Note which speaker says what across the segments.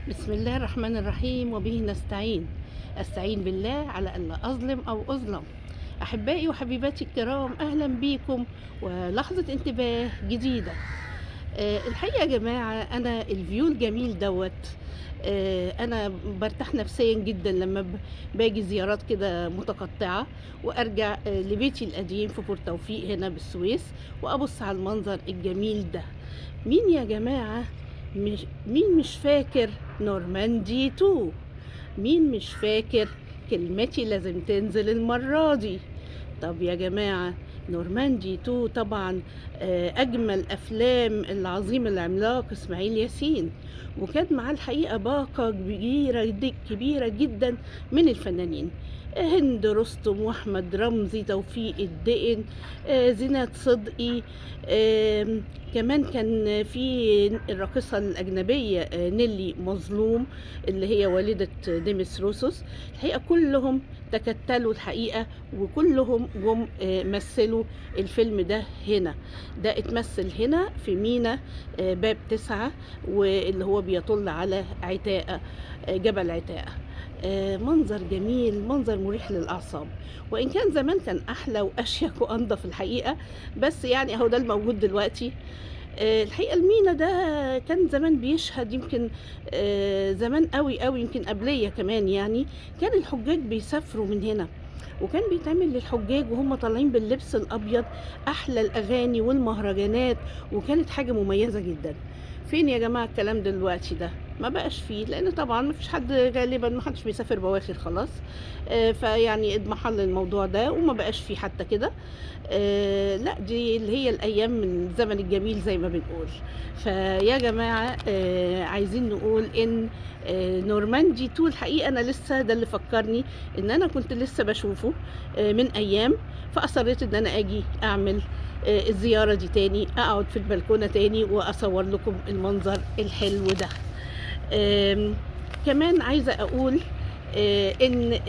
Speaker 1: بسم الله الرحمن الرحيم وبه نستعين. أستعين بالله على ألا أظلم أو أظلم. أحبائي وحبيباتي الكرام، أهلا بيكم ولحظة انتباه جديدة. الحقيقة يا جماعة أنا الفيو الجميل دوت. أنا برتاح نفسيا جدا لما باجي زيارات كده متقطعة وأرجع لبيتي القديم في بورتوفيق هنا بالسويس وأبص على المنظر الجميل ده. مين يا جماعة مين مش فاكر نورماندي 2؟ مين مش فاكر كلمتي لازم تنزل المرة دي؟ طب يا جماعة، نورماندي 2 طبعا أجمل أفلام العظيم العملاق إسماعيل ياسين، وكان معاه الحقيقة باقة كبيرة جدا من الفنانين. هند رستم وأحمد رمزي، توفيق الدقن، زينات صدقي، كمان كان في الراقصة الأجنبية نيلي مظلوم اللي هي والدة ديمس روسوس. الحقيقة كلهم تكتلوا الحقيقة، وكلهم جم مثلوا الفيلم ده هنا. ده اتمثل هنا في مينا باب 9، واللي هو بيطل على عتاقة، جبل عتاقة. منظر جميل، منظر مريح للأعصاب، وإن كان زمان كان أحلى وأشيك وأنضف الحقيقة، بس يعني أهو ده الموجود دلوقتي. الحقيقة المينا ده كان زمان بيشهد، يمكن زمان قوي قوي، يمكن قبلية كمان يعني. كان الحجاج بيسافروا من هنا، وكان بيتعمل للحجاج وهم طالعين باللبس الأبيض أحلى الأغاني والمهرجانات، وكانت حاجة مميزة جدا. فين يا جماعة الكلام دلوقتي ده؟ ما بقاش فيه، لأن طبعا ما فيش حد، غالبا ما حدش بيسافر بواخر خلاص. فيعني اضمحل الموضوع ده وما بقاش فيه حتى كده. لا، دي اللي هي الأيام من الزمن الجميل زي ما بنقول. فيا جماعة عايزين نقول إن نورماندي 2 الحقيقة أنا لسه، ده اللي فكرني إن أنا كنت لسه بشوفه من أيام، فأصريت إن أنا أجي أعمل الزيارة دي تاني، أقعد في البلكونة تاني وأصور لكم المنظر الحلو ده. كمان عايزة أقول إن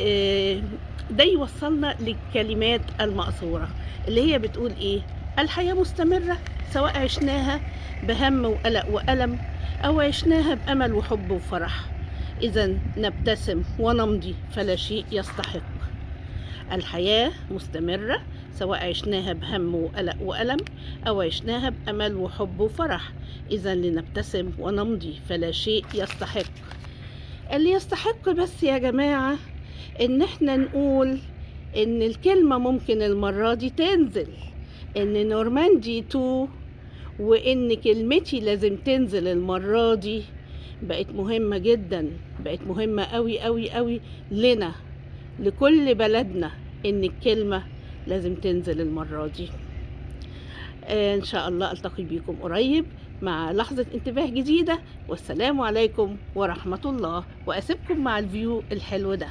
Speaker 1: ده يوصلنا للكلمات المقصورة اللي هي بتقول إيه؟ الحياة مستمرة، سواء عشناها بهم وقلق وألم أو عشناها بأمل وحب وفرح. إذا نبتسم ونمضي فلا شيء يستحق. الحياة مستمرة، سواء عشناها بهم وقلق وألم أو عشناها بأمل وحب وفرح. إذا لنبتسم ونمضي فلا شيء يستحق. اللي يستحق بس يا جماعة إن احنا نقول إن الكلمة ممكن المرة دي تنزل، إن نورماندي 2 وإن كلمتي لازم تنزل المرة دي بقت مهمة جدا، بقت مهمة قوي قوي قوي لنا، لكل بلدنا، إن الكلمة لازم تنزل المرة دي. إن شاء الله ألتقي بكم قريب مع لحظة انتباه جديدة، والسلام عليكم ورحمة الله، وأسيبكم مع الفيو الحلو ده.